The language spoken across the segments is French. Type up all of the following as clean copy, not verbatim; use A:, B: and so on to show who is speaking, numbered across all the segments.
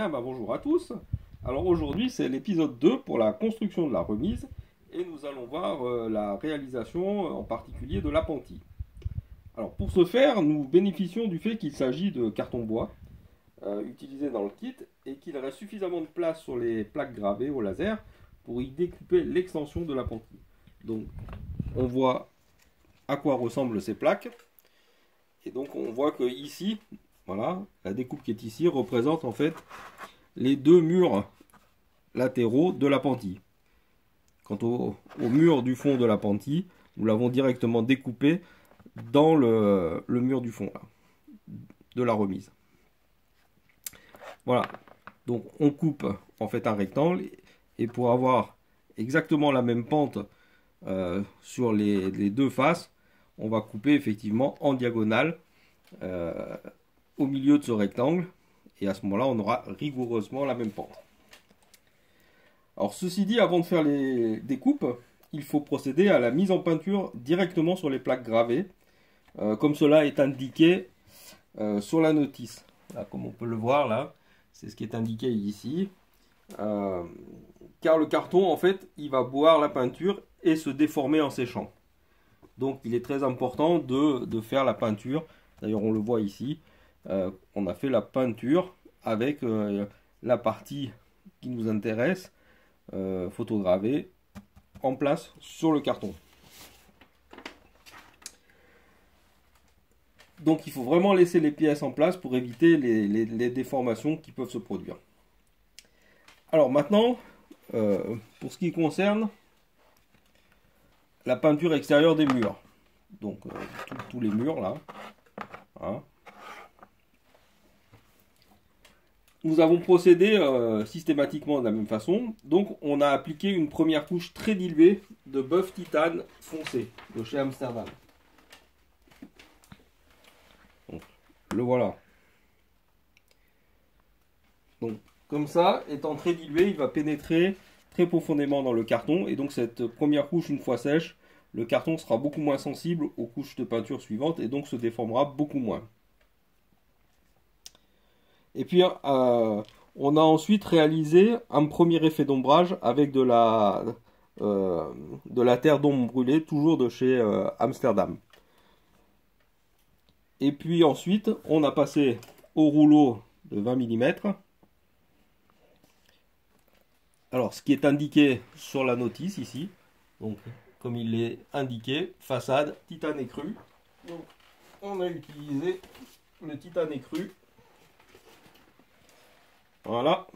A: Bonjour à tous. Alors aujourd'hui c'est l'épisode 2 pour la construction de la remise et nous allons voir la réalisation en particulier de l'appentis. Alors pour ce faire nous bénéficions du fait qu'il s'agit de carton bois utilisé dans le kit et qu'il reste suffisamment de place sur les plaques gravées au laser pour y découper l'extension de l'appentis. Donc on voit à quoi ressemblent ces plaques et donc on voit que ici, voilà, la découpe qui est ici représente en fait les deux murs latéraux de l'appentis. Quant au mur du fond de l'appentis, nous l'avons directement découpé dans le mur du fond là, de la remise. Voilà, donc on coupe en fait un rectangle et pour avoir exactement la même pente sur les deux faces, on va couper effectivement en diagonale au milieu de ce rectangle. Et à ce moment-là, on aura rigoureusement la même pente. Alors ceci dit, avant de faire les découpes, il faut procéder à la mise en peinture directement sur les plaques gravées, comme cela est indiqué sur la notice. Là, comme on peut le voir là, c'est ce qui est indiqué ici. Car le carton, en fait, il va boire la peinture et se déformer en séchant. Donc il est très important de faire la peinture. D'ailleurs, on le voit ici. On a fait la peinture avec la partie qui nous intéresse, photogravée, en place sur le carton. Donc il faut vraiment laisser les pièces en place pour éviter les déformations qui peuvent se produire. Alors maintenant, pour ce qui concerne la peinture extérieure des murs, donc tous les murs là, hein. Nous avons procédé systématiquement de la même façon. Donc on a appliqué une première couche très diluée de bœuf titane foncé de chez Amsterdam. Donc, le voilà. Donc comme ça, étant très dilué, il va pénétrer très profondément dans le carton. Et donc cette première couche, une fois sèche, le carton sera beaucoup moins sensible aux couches de peinture suivantes et donc se déformera beaucoup moins. Et puis, on a ensuite réalisé un premier effet d'ombrage avec de la terre d'ombre brûlée, toujours de chez Amsterdam. Et puis ensuite, on a passé au rouleau de 20 mm. Alors, ce qui est indiqué sur la notice ici, donc comme il est indiqué, façade, titane écru. Donc, on a utilisé le titane écru. Voilà,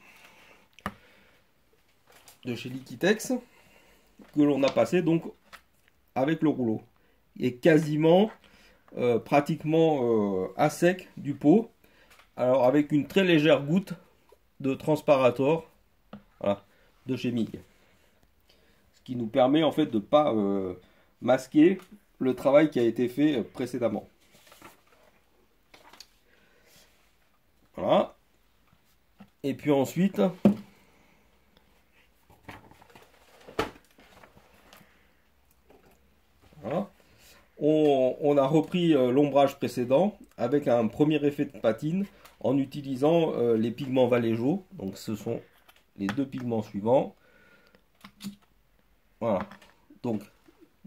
A: de chez Liquitex, que l'on a passé donc avec le rouleau. Et quasiment, pratiquement à sec du pot. Alors avec une très légère goutte de transparator, voilà, de chez Mig. Ce qui nous permet en fait de ne pas masquer le travail qui a été fait précédemment. Voilà. Et puis ensuite, voilà, on a repris l'ombrage précédent avec un premier effet de patine en utilisant les pigments Vallejo. Donc ce sont les deux pigments suivants. Voilà. Donc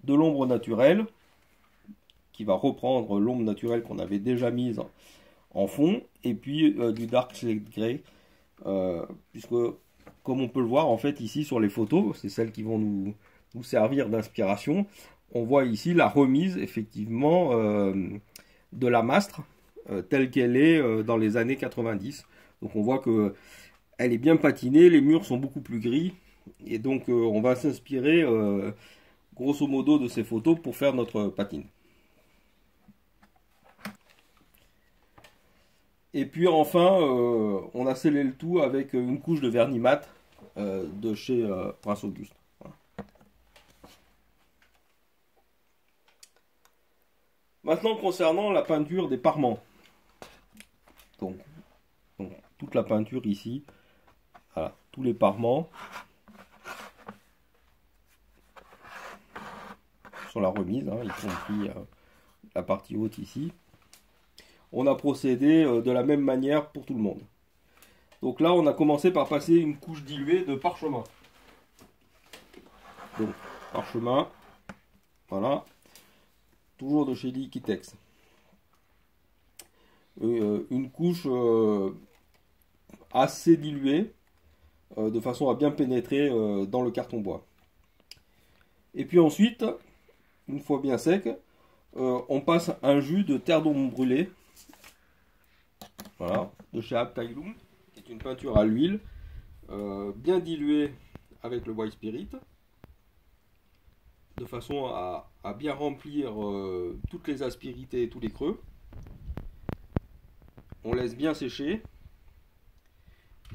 A: de l'ombre naturelle qui va reprendre l'ombre naturelle qu'on avait déjà mise en fond et puis du dark slate gray. Puisque comme on peut le voir en fait ici sur les photos, c'est celles qui vont nous servir d'inspiration, on voit ici la remise effectivement de la mastre telle qu'elle est dans les années 90. Donc on voit que elle est bien patinée, les murs sont beaucoup plus gris et donc on va s'inspirer grosso modo de ces photos pour faire notre patine. Et puis enfin, on a scellé le tout avec une couche de vernis mat de chez Prince Auguste. Voilà. Maintenant, concernant la peinture des parements. Donc, toute la peinture ici, voilà, tous les parements sur la remise, hein, y compris la partie haute ici. On a procédé de la même manière pour tout le monde. Donc là, on a commencé par passer une couche diluée de parchemin. Donc, parchemin, voilà, toujours de chez Liquitex. Une couche assez diluée, de façon à bien pénétrer dans le carton bois. Et puis ensuite, une fois bien sec, on passe un jus de terre d'ombre brûlée, voilà, de chez Abteilung, qui est une peinture à l'huile, bien diluée avec le white spirit, de façon à bien remplir toutes les aspérités et tous les creux. On laisse bien sécher.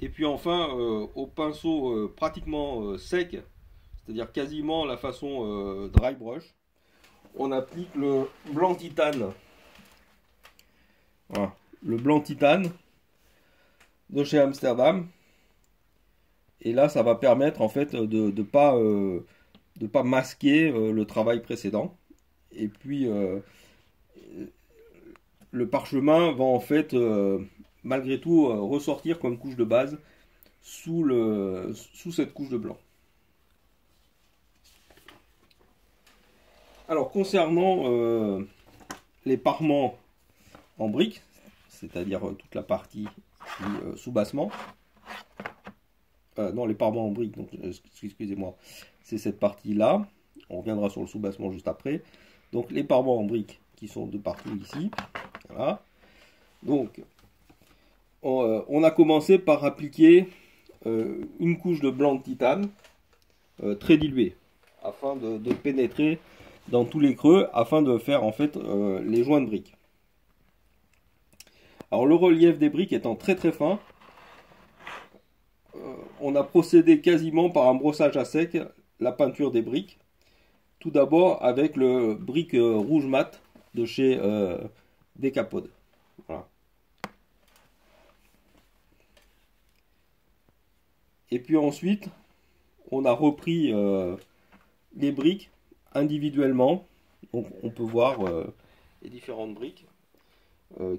A: Et puis enfin, au pinceau pratiquement sec, c'est-à-dire quasiment la façon dry brush, on applique le blanc titane. Voilà, le blanc titane de chez Amsterdam. Et là, ça va permettre en fait de pas masquer le travail précédent. Et puis le parchemin va en fait malgré tout ressortir comme couche de base sous cette couche de blanc. Alors concernant les parements en briques, c'est-à-dire toute la partie soubassement, non, les parements en briques, donc excusez-moi, c'est cette partie là, on reviendra sur le soubassement juste après. Donc les parements en briques qui sont de partout ici, voilà. Donc on a commencé par appliquer une couche de blanc de titane très diluée, afin de pénétrer dans tous les creux, afin de faire en fait les joints de briques. Alors le relief des briques étant très très fin, on a procédé quasiment par un brossage à sec la peinture des briques. Tout d'abord avec le brique rouge mat de chez Decapod. Voilà. Et puis ensuite, on a repris les briques individuellement. Donc on peut voir les différentes briques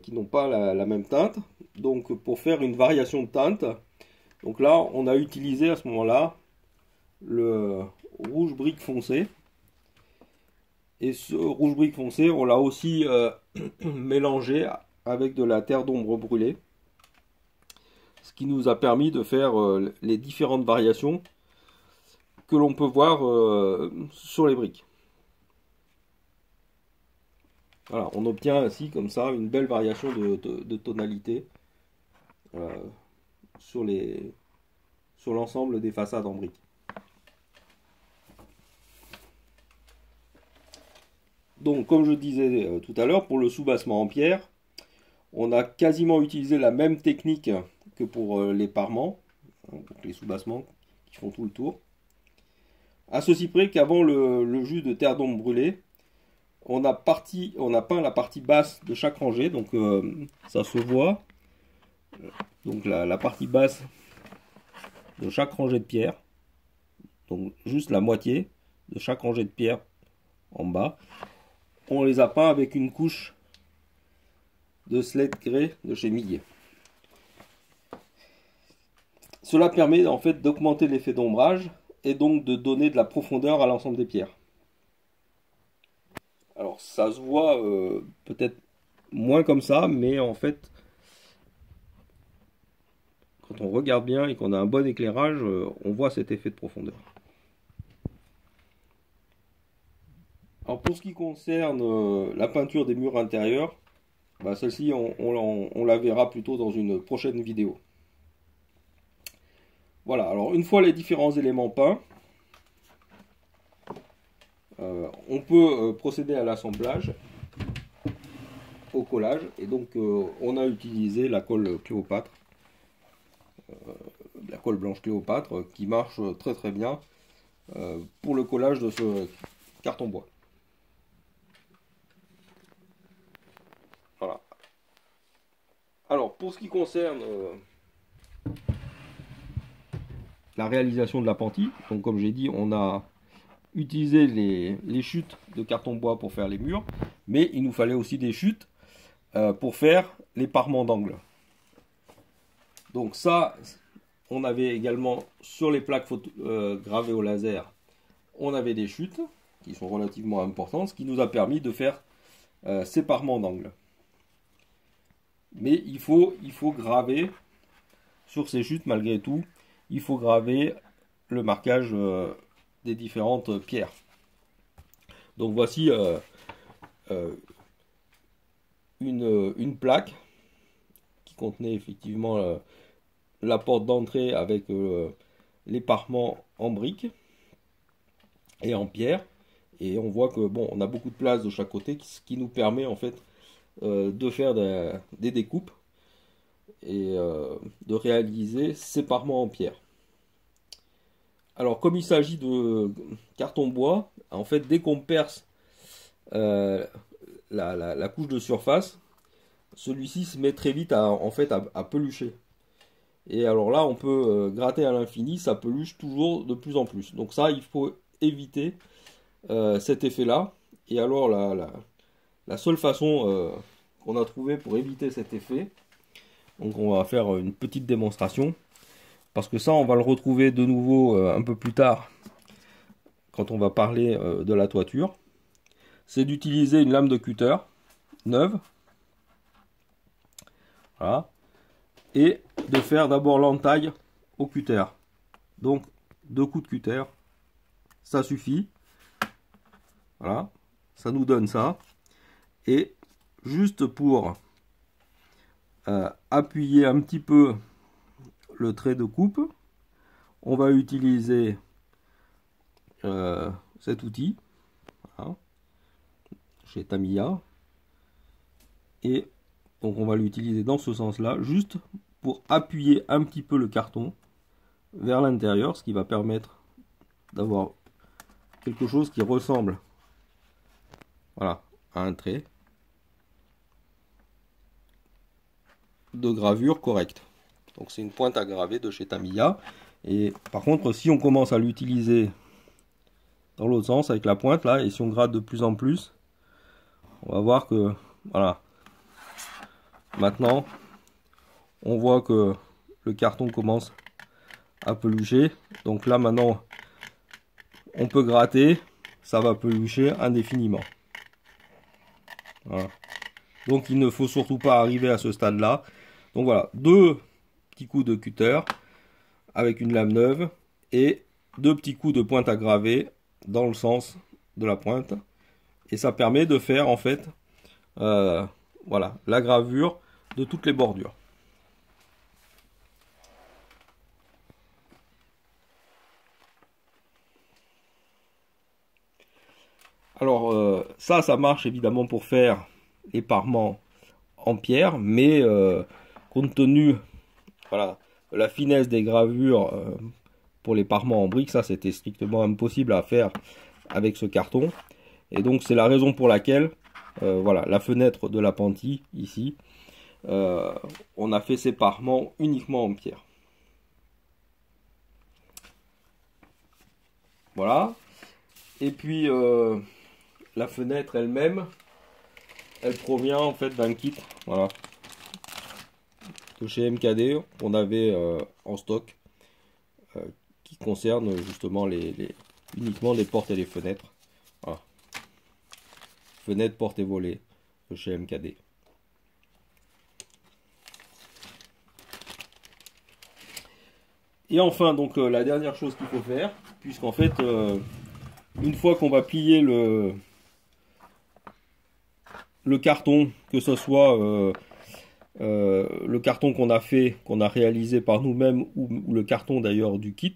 A: qui n'ont pas la même teinte. Donc pour faire une variation de teinte, donc là on a utilisé à ce moment-là le rouge brique foncé. Et ce rouge brique foncé, on l'a aussi mélangé avec de la terre d'ombre brûlée. Ce qui nous a permis de faire les différentes variations que l'on peut voir sur les briques. Voilà, on obtient ainsi comme ça une belle variation de tonalité sur l'ensemble des façades en briques. Donc comme je disais tout à l'heure, pour le soubassement en pierre, on a quasiment utilisé la même technique que pour les parements, donc les soubassements qui font tout le tour. À ceci près qu'avant le jus de terre d'ombre brûlée, on a peint la partie basse de chaque rangée, donc ça se voit. Donc la partie basse de chaque rangée de pierre, donc juste la moitié de chaque rangée de pierre en bas, on les a peints avec une couche de slate grey de chez Millet. Cela permet en fait d'augmenter l'effet d'ombrage et donc de donner de la profondeur à l'ensemble des pierres. Alors ça se voit peut-être moins comme ça, mais en fait quand on regarde bien et qu'on a un bon éclairage, on voit cet effet de profondeur. Alors pour ce qui concerne la peinture des murs intérieurs, bah celle-ci on la verra plutôt dans une prochaine vidéo. Voilà, alors une fois les différents éléments peints, on peut procéder à l'assemblage, au collage, et donc on a utilisé la colle Cléopâtre, la colle blanche Cléopâtre, qui marche très très bien pour le collage de ce carton bois. Voilà. Alors pour ce qui concerne la réalisation de l'appentis, donc comme j'ai dit, on a utilisé les chutes de carton bois pour faire les murs, mais il nous fallait aussi des chutes pour faire les parements d'angle. Donc ça, on avait également sur les plaques gravées au laser, on avait des chutes qui sont relativement importantes, ce qui nous a permis de faire séparement d'angle. Mais il faut graver sur ces chutes malgré tout, il faut graver le marquage des différentes pierres. Donc voici une plaque qui contenait effectivement la porte d'entrée avec les parements en briques et en pierre. Et on voit que bon, on a beaucoup de place de chaque côté, ce qui nous permet en fait de faire des découpes et de réaliser ces parements en pierre. Alors comme il s'agit de carton bois, en fait dès qu'on perce la couche de surface, celui-ci se met très vite à pelucher. Et alors là on peut gratter à l'infini, ça peluche toujours de plus en plus. Donc ça il faut éviter cet effet là. Et alors la seule façon qu'on a trouvé pour éviter cet effet, donc on va faire une petite démonstration, parce que ça on va le retrouver de nouveau un peu plus tard quand on va parler de la toiture, c'est d'utiliser une lame de cutter neuve, voilà, et de faire d'abord l'entaille au cutter. Donc 2 coups de cutter, ça suffit, voilà, ça nous donne ça. Et juste pour appuyer un petit peu le trait de coupe, on va utiliser cet outil, voilà, chez Tamiya, et donc on va l'utiliser dans ce sens là, juste pour appuyer un petit peu le carton vers l'intérieur, ce qui va permettre d'avoir quelque chose qui ressemble, voilà, à un trait de gravure correcte. Donc c'est une pointe à graver de chez Tamiya. Et par contre, si on commence à l'utiliser dans l'autre sens avec la pointe là, et si on gratte de plus en plus, on va voir que voilà, maintenant on voit que le carton commence à pelucher. Donc là maintenant on peut gratter, ça va pelucher indéfiniment. Voilà. Donc il ne faut surtout pas arriver à ce stade là. Donc voilà, 2 petits coups de cutter avec une lame neuve et 2 petits coups de pointe à graver dans le sens de la pointe, et ça permet de faire en fait voilà, la gravure de toutes les bordures. Alors ça marche évidemment pour faire les parements en pierre, mais compte tenu, voilà, de la finesse des gravures pour les parements en briques, ça c'était strictement impossible à faire avec ce carton. Et donc c'est la raison pour laquelle voilà, la fenêtre de l'appentis ici, on a fait ces parements uniquement en pierre. Voilà. Et puis la fenêtre elle-même, elle provient en fait d'un kit, voilà, de chez MKD qu'on avait en stock, qui concerne justement uniquement les portes et les fenêtres. Voilà. Fenêtres, portes et volets de chez MKD. Et enfin, donc la dernière chose qu'il faut faire, puisqu'en fait, une fois qu'on va plier le carton, que ce soit le carton qu'on a réalisé par nous-mêmes, ou le carton d'ailleurs du kit,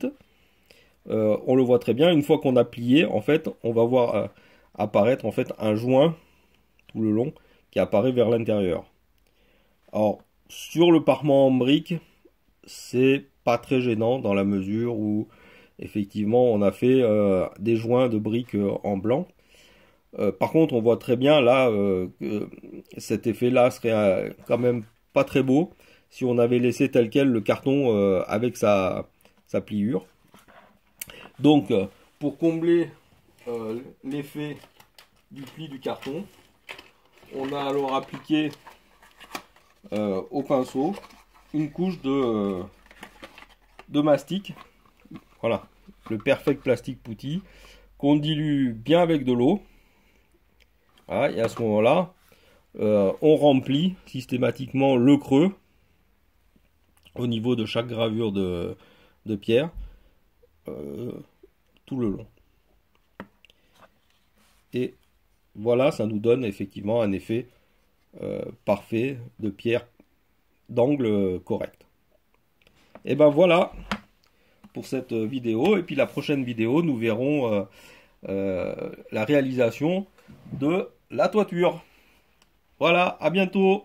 A: on le voit très bien. Une fois qu'on a plié, en fait, on va voir apparaître en fait un joint tout le long qui apparaît vers l'intérieur. Alors sur le parement en brique, c'est pas très gênant dans la mesure où effectivement on a fait des joints de briques en blanc. Par contre, on voit très bien là que cet effet-là serait quand même pas très beau si on avait laissé tel quel le carton avec sa pliure. Donc, pour combler l'effet du pli du carton, on a alors appliqué au pinceau une couche de mastic. Voilà, le Perfect Plastic Putty qu'on dilue bien avec de l'eau. Voilà, et à ce moment-là, on remplit systématiquement le creux au niveau de chaque gravure de pierre tout le long. Et voilà, ça nous donne effectivement un effet parfait de pierre d'angle correct. Et ben voilà pour cette vidéo. Et puis la prochaine vidéo, nous verrons la réalisation de la toiture. Voilà, à bientôt.